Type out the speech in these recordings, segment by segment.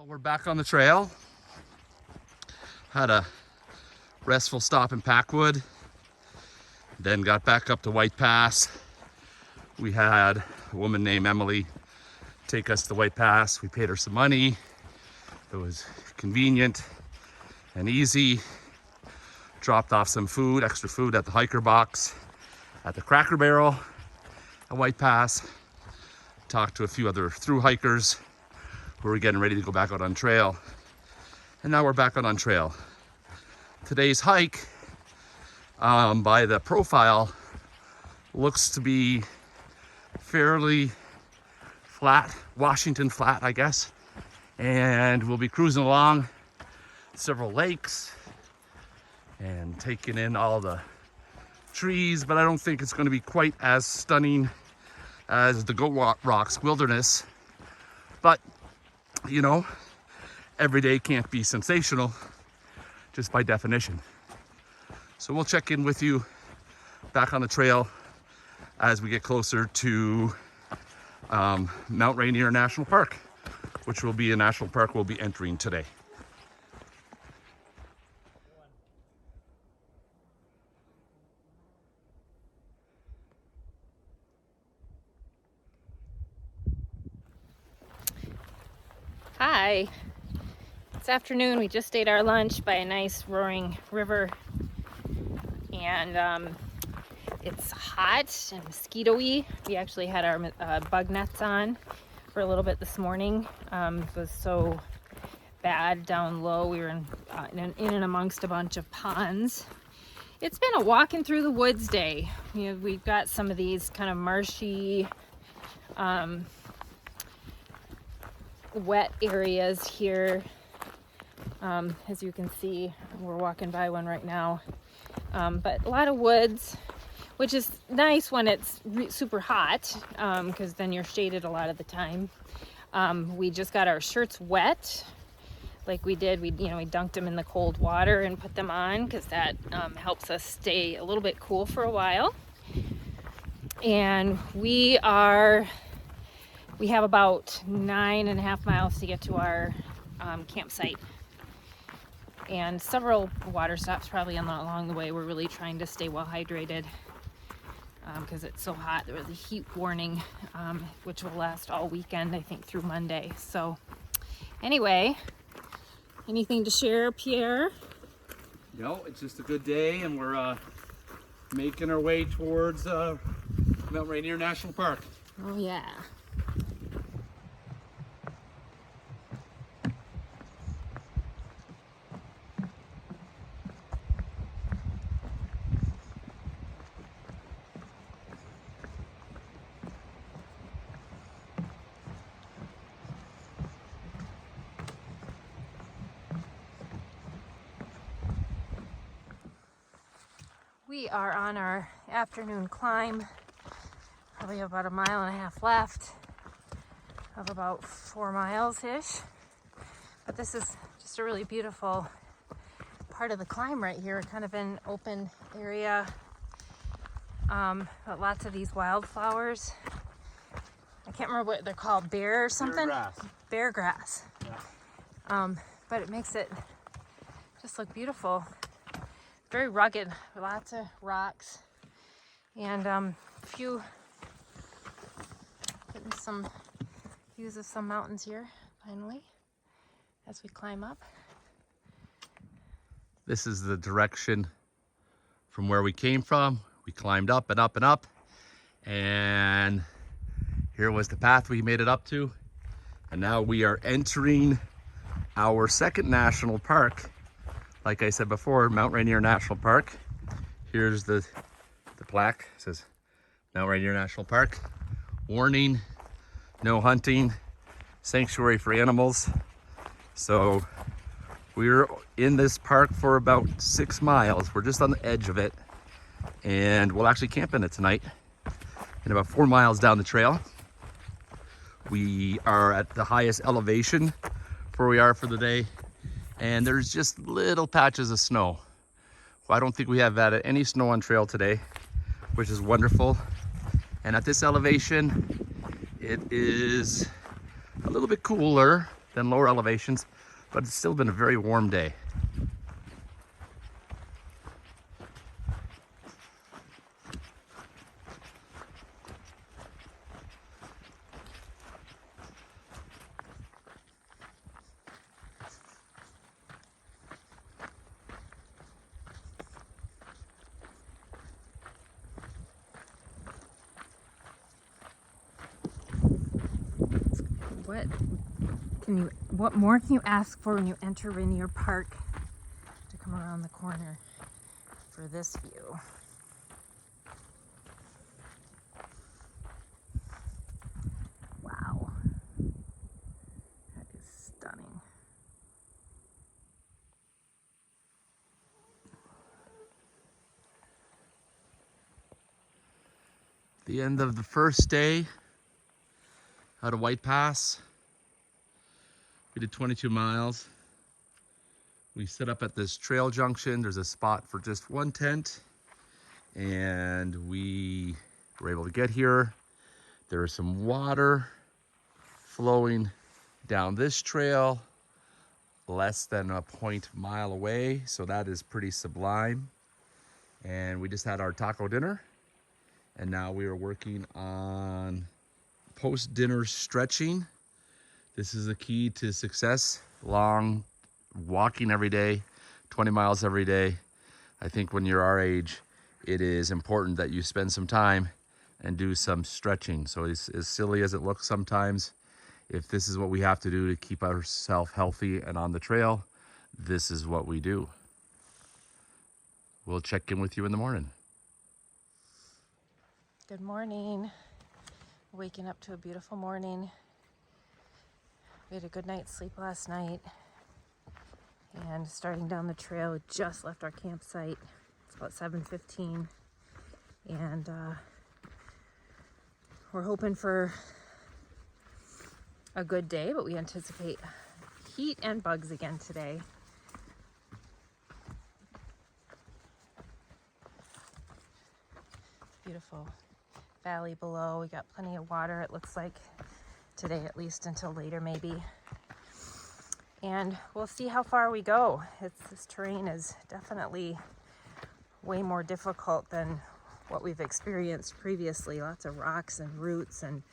Well, we're back on the trail. Had a restful stop in Packwood, then got back up to Whitepass. We had a woman named Emily take us to Whitepass. We paid her some money. It was convenient and easy. Dropped off some food, extra food at the hiker box, at the Cracker Barrel at Whitepass. Talked to a few other thru hikers who were getting ready to go back out on trail. And now we're back out on trail. Today's hike, by the profile, looks to be fairly flat, Washington flat, I guess. And we'll be cruising along several lakes and taking in all the trees, but I don't think it's going to be quite as stunning as the Goat Rocks Wilderness. But, you know, every day can't be sensational just by definition. So we'll check in with you back on the trail as we get closer to Mount Rainier National Park, which will be a national park we'll be entering today. Hi, it's afternoon. We just ate our lunch by a nice roaring river, and it's hot and mosquito-y. We actually had our bug nets on for a little bit this morning. It was so bad down low. We were in and amongst a bunch of ponds. It's been a walking through the woods day. We've got some of these kind of marshy, wet areas here. As you can see, we're walking by one right now, but a lot of woods, which is nice when it's super hot, because then you're shaded a lot of the time. We just got our shirts wet like we did. We dunked them in the cold water and put them on because that helps us stay a little bit cool for a while. And we have about 9.5 miles to get to our campsite, and several water stops probably along the way. We're really trying to stay well hydrated because it's so hot. There was a heat warning, which will last all weekend, I think, through Monday. So anyway, anything to share, Pierre? No, it's just a good day, and we're making our way towards Mount Rainier National Park. Oh yeah. We are on our afternoon climb. Probably have about 1.5 miles left of about 4 miles-ish. But this is just a really beautiful part of the climb right here, kind of an open area. But lots of these wildflowers. I can't remember what they're called, bear or something? Bear grass. Yeah. But it makes it just look beautiful. Very rugged, lots of rocks, and getting some views of some mountains here finally as we climb up. This is the direction from where we came from. We climbed up and up and up, and here was the path we made it up to, and now we are entering our second national park. Like I said before, Mount Rainier National Park. Here's the plaque. It says Mount Rainier National Park. Warning, no hunting, sanctuary for animals. So we're in this park for about 6 miles. We're just on the edge of it. And we'll actually camp in it tonight. And about 4 miles down the trail. We are at the highest elevation where we are for the day. And there's just little patches of snow. Well, I don't think we have had any snow on trail today, which is wonderful. And at this elevation, it is a little bit cooler than lower elevations, but it's still been a very warm day. What more can you ask for when you enter Rainier Park to come around the corner for this view? Wow, that is stunning. The end of the first day out of Whitepass. We did 22 miles. We set up at this trail junction. There's a spot for just one tent, and we were able to get here. There is some water flowing down this trail less than a mile away, so that is pretty sublime. And we just had our taco dinner, and now we are working on post-dinner stretching. This is the key to success. Long walking every day, 20 miles every day. I think when you're our age, it is important that you spend some time and do some stretching. So as silly as it looks sometimes, if this is what we have to do to keep ourselves healthy and on the trail, this is what we do. We'll check in with you in the morning. Good morning. Waking up to a beautiful morning. We had a good night's sleep last night, and starting down the trail, we just left our campsite. It's about 7:15, and we're hoping for a good day, but we anticipate heat and bugs again today. Beautiful valley below. We got plenty of water, it looks like, today, at least until later maybe. And we'll see how far we go. This terrain is definitely way more difficult than what we've experienced previously. Lots of rocks and roots and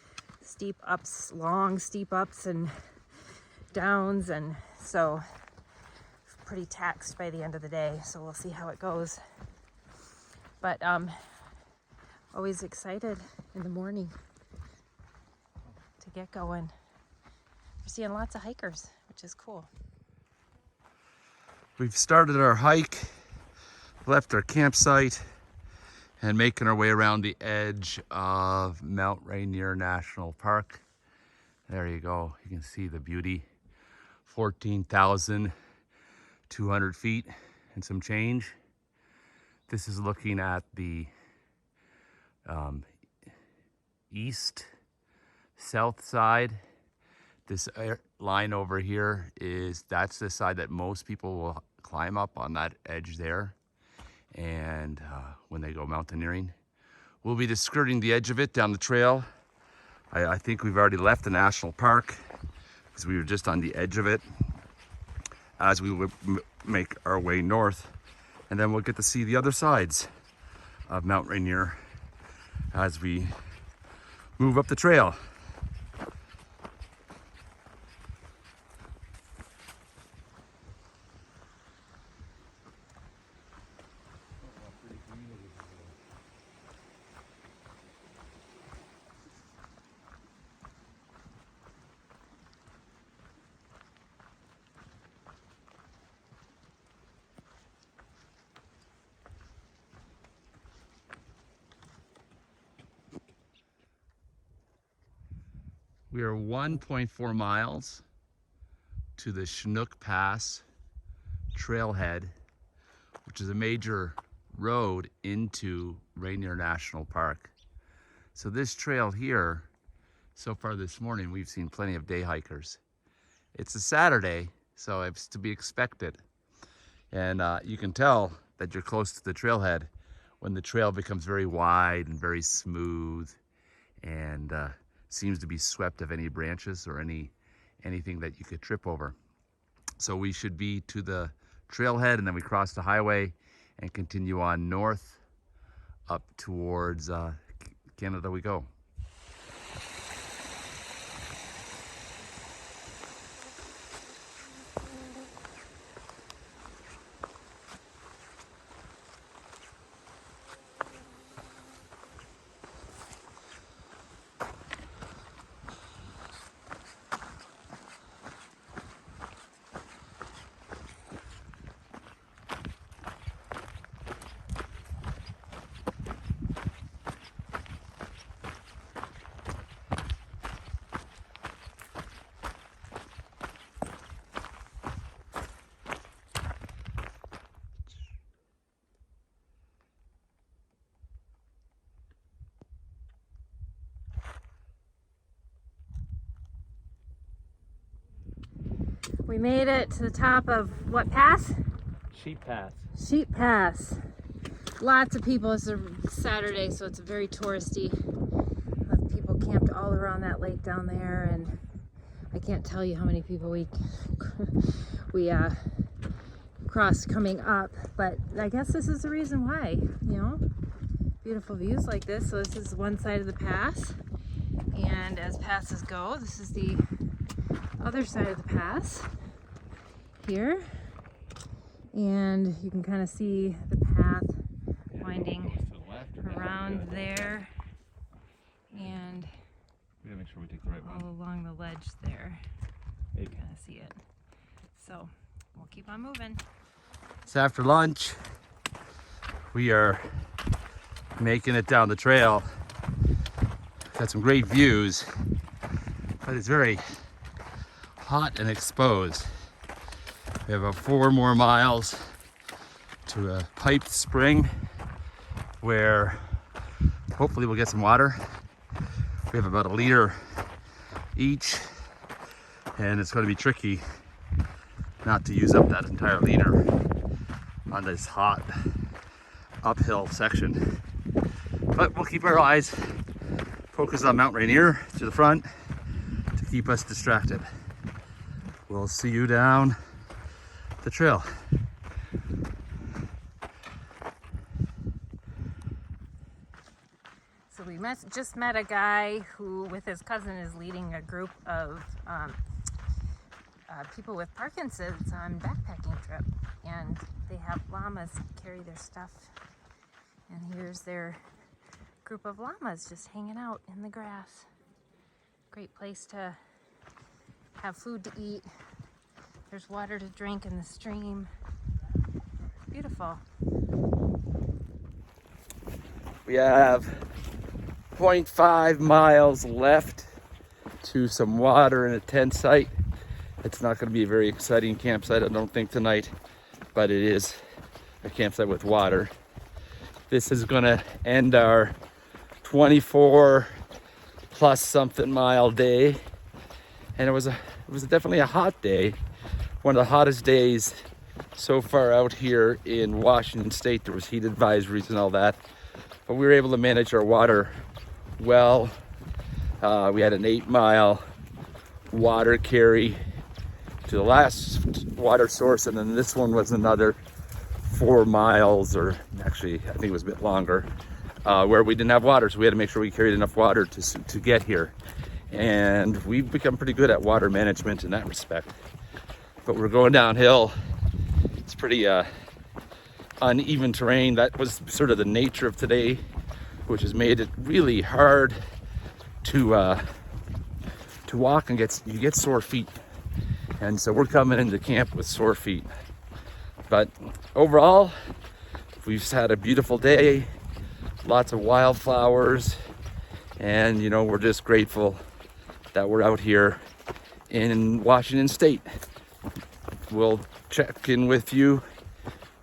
steep ups, long steep ups and downs, and so pretty taxed by the end of the day. So we'll see how it goes. But always excited in the morning to get going. We're seeing lots of hikers, which is cool. We've started our hike, left our campsite, and making our way around the edge of Mount Rainier National Park. There you go. You can see the beauty. 14,200 feet and some change. This is looking at the east, south side. This line over here that's the side that most people will climb up on, that edge there. And when they go mountaineering, we'll be just skirting the edge of it down the trail. I think we've already left the national park because we were just on the edge of it as we would make our way north. And then we'll get to see the other sides of Mount Rainier as we move up the trail. We are 1.4 miles to the Chinook Pass trailhead, which is a major road into Rainier National Park. So this trail here, so far this morning, we've seen plenty of day hikers. It's a Saturday, so it's to be expected. And you can tell that you're close to the trailhead when the trail becomes very wide and very smooth and seems to be swept of any branches or any anything that you could trip over. So we should be to the trailhead, and then we cross the highway and continue on north up towards Canada we go. We made it to the top of what pass? Sheep Pass. Sheep Pass. Lots of people. It's a Saturday, so it's very touristy. Lots of people camped all around that lake down there, and I can't tell you how many people we crossed coming up, but I guess this is the reason why, you know, beautiful views like this. So this is one side of the pass, and as passes go, this is the other side of the pass here, and you can kind of see the path winding around there, and We gotta make sure we take the right all one. along the ledge there. You Maybe. kind of see it. So we'll keep on moving. So after lunch, we are making it down the trail. Got some great views, but it's very hot and exposed. We have about 4 more miles to a piped spring where hopefully we'll get some water. We have about 1 liter each, and it's going to be tricky not to use up that entire liter on this hot uphill section. But we'll keep our eyes focused on Mount Rainier to the front to keep us distracted. We'll see you down the trail. So we just met a guy who, with his cousin, is leading a group of people with Parkinson's on backpacking trip, and they have llamas carry their stuff. And here's their group of llamas just hanging out in the grass. Great place to have food to eat. There's water to drink in the stream. Beautiful. We have 0.5 miles left to some water and a tent site. It's not going to be a very exciting campsite, I don't think, tonight, but it is a campsite with water. This is going to end our 24 plus something mile day, and it was definitely a hot day. One of the hottest days so far out here in Washington State. There was heat advisories and all that, but we were able to manage our water well. We had an 8-mile water carry to the last water source, and then this one was another 4 miles, or actually I think it was a bit longer, where we didn't have water, so we had to make sure we carried enough water to get here. And we've become pretty good at water management in that respect. But we're going downhill. It's pretty uneven terrain. That was sort of the nature of today, which has made it really hard to walk, and you get sore feet. And so we're coming into camp with sore feet. But overall, we've had a beautiful day, lots of wildflowers, and you know, we're just grateful that we're out here in Washington State. We'll check in with you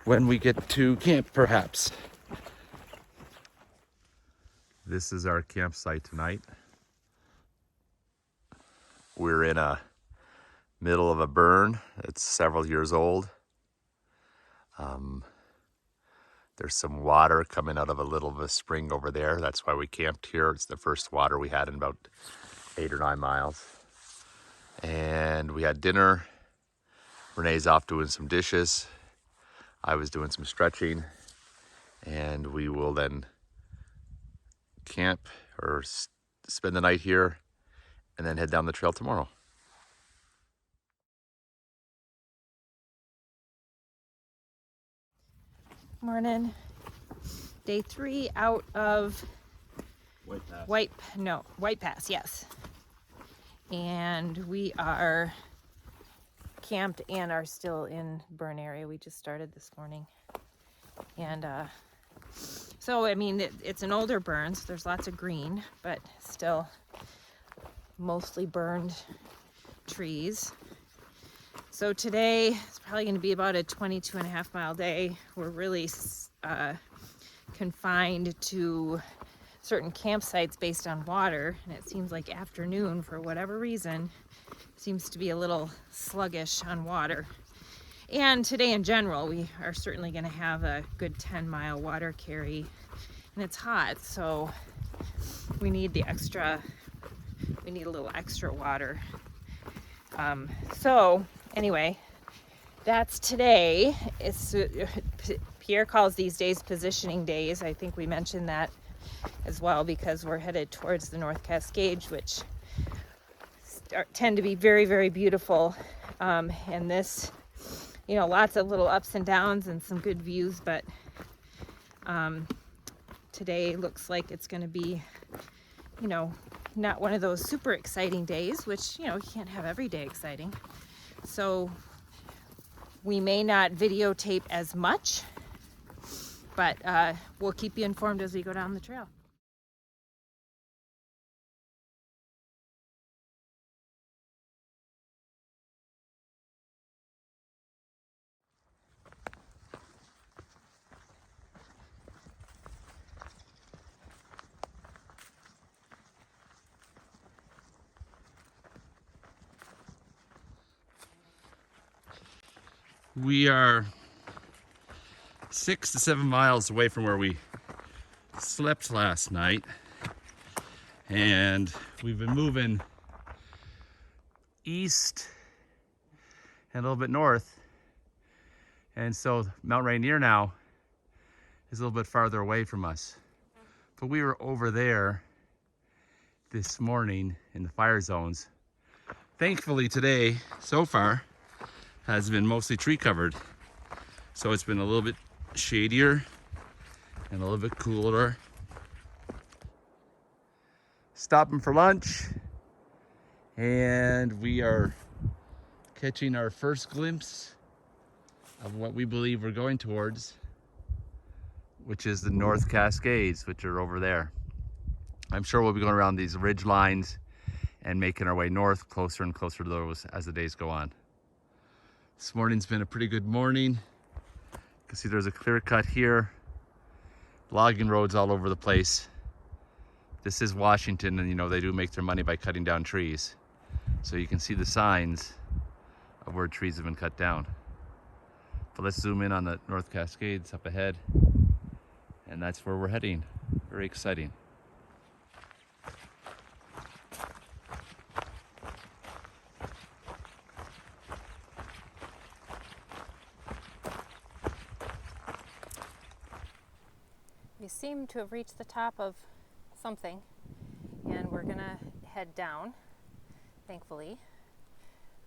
when we get to camp, perhaps. This is our campsite tonight. We're in a middle of a burn. It's several years old. There's some water coming out of a little of a spring over there. That's why we camped here. It's the first water we had in about 8 or 9 miles. And we had dinner. Renee's off doing some dishes. I was doing some stretching. And we will then camp or spend the night here and then head down the trail tomorrow. Morning. Day 3 out of Whitepass, yes. And we are camped and are still in burn area. We just started this morning. And so, I mean, it's an older burn, so there's lots of green, but still mostly burned trees. So today it's probably going to be about a 22.5 mile day. We're really confined to certain campsites based on water, and it seems like afternoon, for whatever reason, seems to be a little sluggish on water. And today in general, we are certainly going to have a good 10-mile water carry, and it's hot, so we need a little extra water. So anyway, that's today. Pierre calls these days positioning days. I think we mentioned that as well, because we're headed towards the North Cascades, which tend to be very, very beautiful. And this, lots of little ups and downs and some good views, but today looks like it's going to be, not one of those super exciting days, which, you can't have every day exciting. So we may not videotape as much, but we'll keep you informed as we go down the trail. We are 6 to 7 miles away from where we slept last night, and we've been moving east and a little bit north, and so Mount Rainier now is a little bit farther away from us. But we were over there this morning in the fire zones. Thankfully today, so far, has been mostly tree covered. So it's been a little bit shadier and a little bit cooler. Stopping for lunch, and we are catching our first glimpse of what we believe we're going towards, which is the North Cascades, which are over there. I'm sure we'll be going around these ridge lines and making our way north, closer and closer to those as the days go on. This morning's been a pretty good morning. You can see there's a clear cut here. Logging roads all over the place. This is Washington, and they do make their money by cutting down trees. So you can see the signs of where trees have been cut down. But let's zoom in on the North Cascades up ahead. And that's where we're heading. Very exciting. We seem to have reached the top of something, and we're gonna head down, thankfully.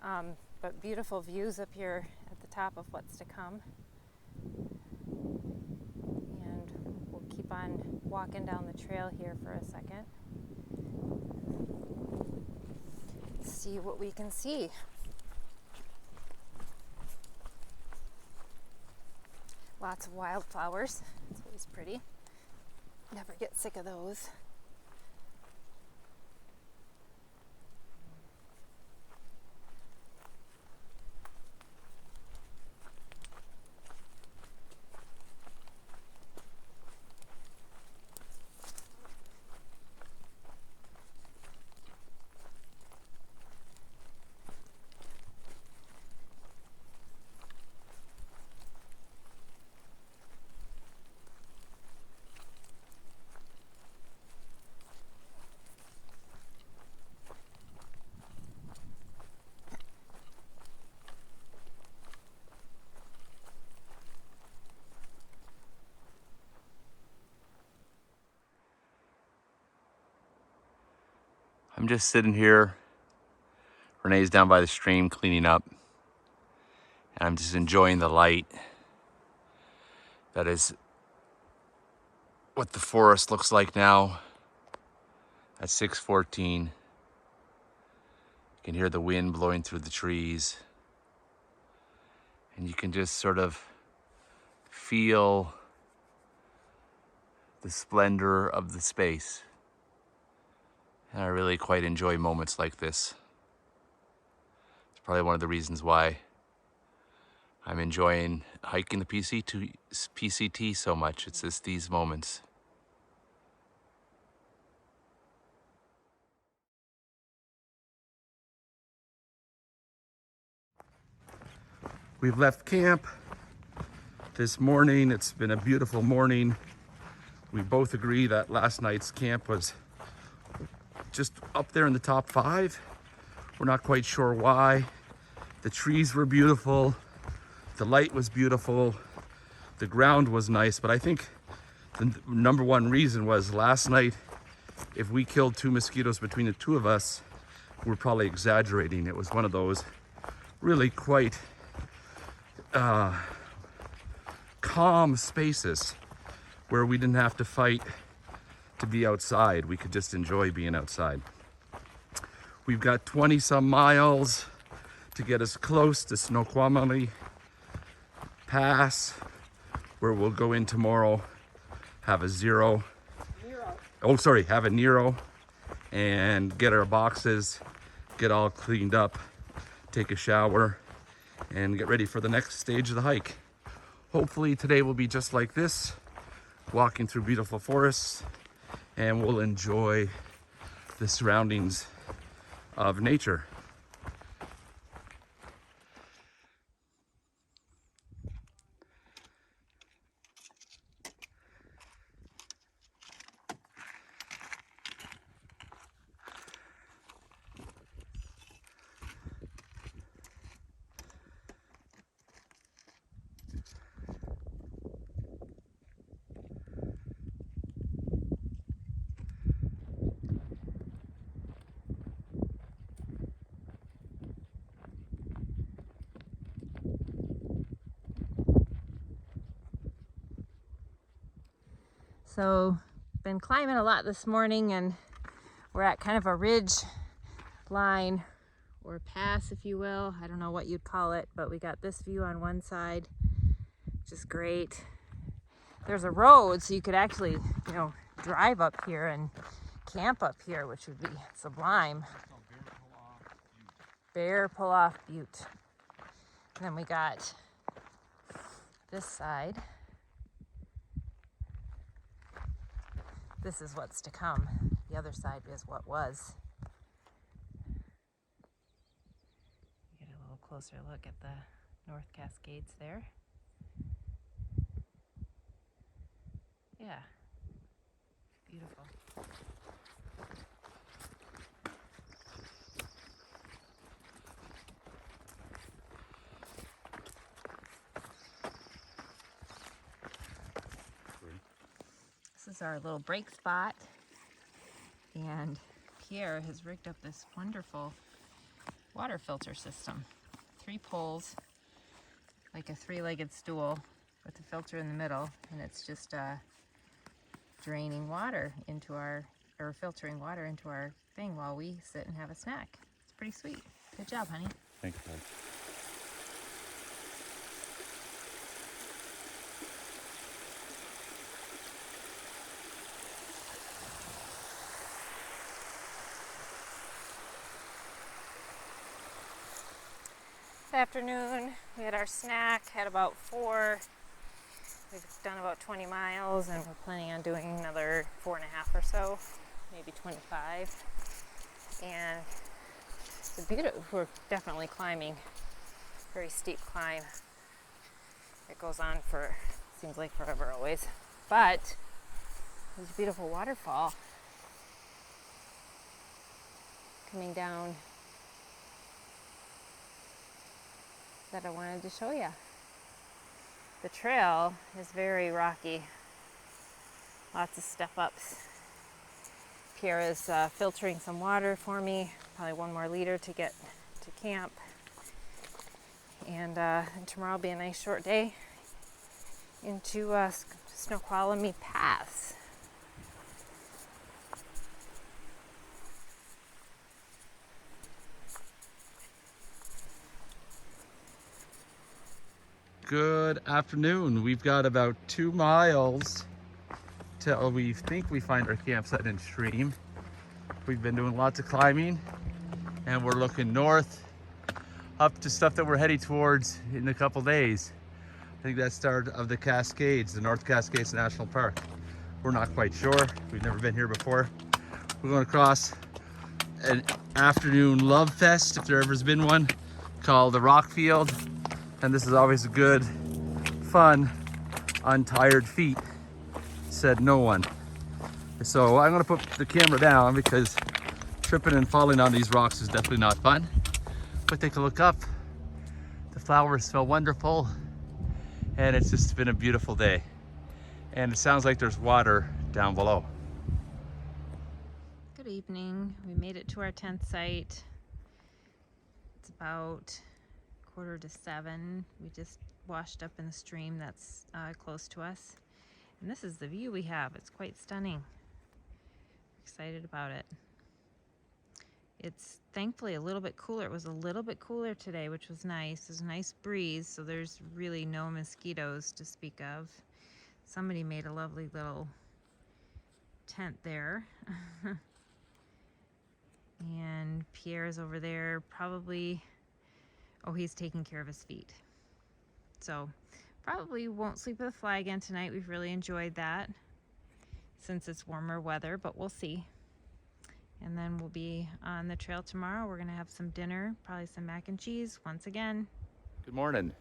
But beautiful views up here at the top of what's to come. And we'll keep on walking down the trail here for a second. See what we can see. Lots of wildflowers. It's always pretty. Never get sick of those. I'm just sitting here. Renee's down by the stream cleaning up. And I'm just enjoying the light. That is what the forest looks like now at 6:14. You can hear the wind blowing through the trees. And you can just sort of feel the splendor of the space. And I really quite enjoy moments like this. It's probably one of the reasons why I'm enjoying hiking the PCT so much. It's just these moments. We've left camp this morning. It's been a beautiful morning. We both agree that last night's camp was just up there in the top 5. We're not quite sure why. The trees were beautiful. The light was beautiful. The ground was nice, but I think the number one reason was last night, if we killed 2 mosquitoes between the 2 of us, we're probably exaggerating. It was one of those really quite calm spaces where we didn't have to fight to be outside. We could just enjoy being outside. We've got 20 some miles to get us close to Snoqualmie Pass, where we'll go in tomorrow, have a Nero, and get our boxes, get all cleaned up, take a shower, and get ready for the next stage of the hike. Hopefully today will be just like this, walking through beautiful forests, and we'll enjoy the surroundings of nature. So, been climbing a lot this morning, and we're at kind of a ridge line or pass, if you will. I don't know what you'd call it, but we got this view on one side, which is great. There's a road, so you could actually, drive up here and camp up here, which would be sublime. Bear Pull Off Butte. And then we got this side. This is what's to come. The other side is what was. Get a little closer look at the North Cascades there. Yeah, beautiful. This is our little break spot, and Pierre has rigged up this wonderful water filter system. 3 poles, like a 3-legged stool with a filter in the middle, and it's just draining water into or filtering water into our thing while we sit and have a snack. It's pretty sweet. Good job, honey. Thanks, Paul. This afternoon we had our snack, had about 4. We've done about 20 miles, and we're planning on doing another 4.5 or so, maybe 25. And it's beautiful. We're definitely climbing, very steep climb. It goes on for, seems like forever always. But there's a beautiful waterfall coming down that I wanted to show you. The trail is very rocky, lots of step ups. Pierre is filtering some water for me, probably 1 more liter to get to camp. And tomorrow will be a nice short day into Snoqualmie Pass. Good afternoon. We've got about 2 miles till we think we find our campsite and stream. We've been doing lots of climbing and we're looking north up to stuff that we're heading towards in a couple days. I think that's start of the Cascades, the North Cascades National Park. We're not quite sure. We've never been here before. We're going across an afternoon love fest, if there ever's been one, called the Rock Field. And this is always a good, fun, untired feat, said no one. So I'm gonna put the camera down because tripping and falling on these rocks is definitely not fun. But take a look up. The flowers smell wonderful. And it's just been a beautiful day. And it sounds like there's water down below. Good evening. We made it to our tent site. It's about 6:45. We just washed up in the stream that's close to us. And this is the view we have. It's quite stunning. Excited about it. It's thankfully a little bit cooler. It was a little bit cooler today, which was nice. There's a nice breeze, so there's really no mosquitoes to speak of. Somebody made a lovely little tent there. And Pierre's over there probably, oh, he's taking care of his feet. So probably won't sleep with a fly again tonight. We've really enjoyed that since it's warmer weather, but we'll see. And then we'll be on the trail tomorrow. We're gonna have some dinner, probably some mac and cheese once again. Good morning.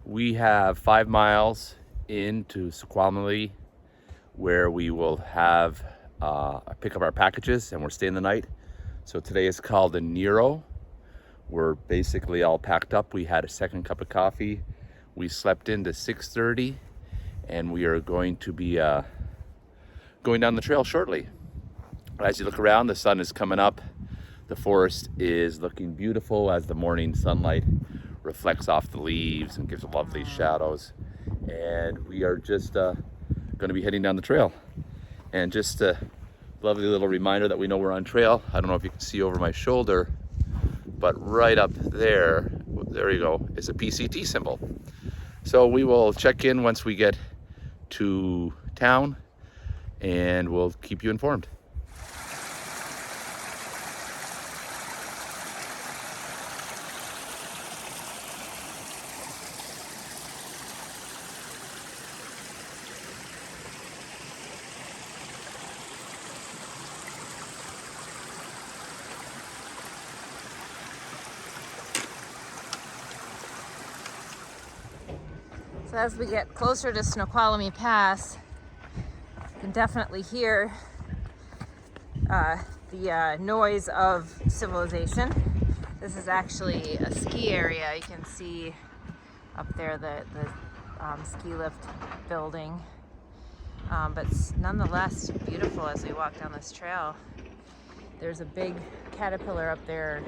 We have 5 miles into Snoqualmie where we will have pick up our packages and we're staying the night. So today is called the Nero. We're basically all packed up. We had a second cup of coffee. We slept into 6:30 and we are going to be going down the trail shortly. As you look around, the sun is coming up. The forest is looking beautiful as the morning sunlight reflects off the leaves and gives lovely shadows. And we are just going to be heading down the trail. And just a lovely little reminder that we know we're on trail. I don't know if you can see over my shoulder, but right up there, there you go, is a PCT symbol. So we will check in once we get to town and we'll keep you informed. So as we get closer to Snoqualmie Pass, you can definitely hear the noise of civilization. This is actually a ski area. You can see up there the ski lift building, but nonetheless beautiful as we walk down this trail. There's a big caterpillar up there.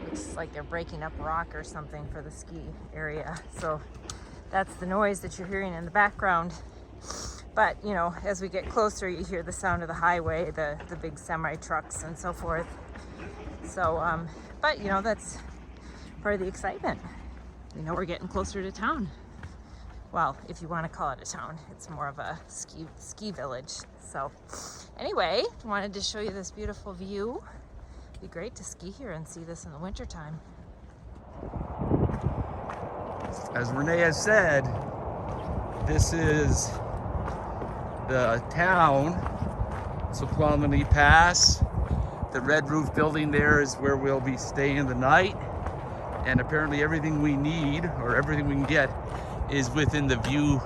Looks like they're breaking up rock or something for the ski area. So that's the noise that you're hearing in the background. But, you know, as we get closer, you hear the sound of the highway, the big semi trucks and so forth. So, but, you know, that's part of the excitement. We know we're getting closer to town. Well, if you want to call it a town, it's more of a ski village. So anyway, wanted to show you this beautiful view. It'd be great to ski here and see this in the wintertime. As Renee has said, this is the town, Snoqualmie Pass. The red roof building there is where we'll be staying the night. And apparently everything we need, or everything we can get, is within the view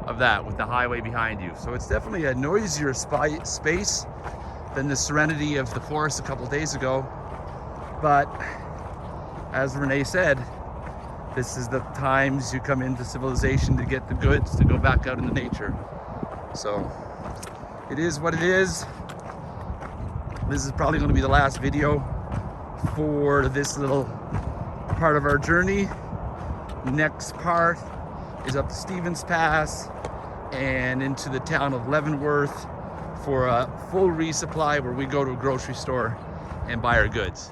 of that, with the highway behind you. So it's definitely a noisier space than the serenity of the forest a couple days ago. But as Renee said, this is the times you come into civilization to get the goods, to go back out in the nature. So it is what it is. This is probably going to be the last video for this little part of our journey. Next part is up to Stevens Pass and into the town of Leavenworth for a full resupply where we go to a grocery store and buy our goods.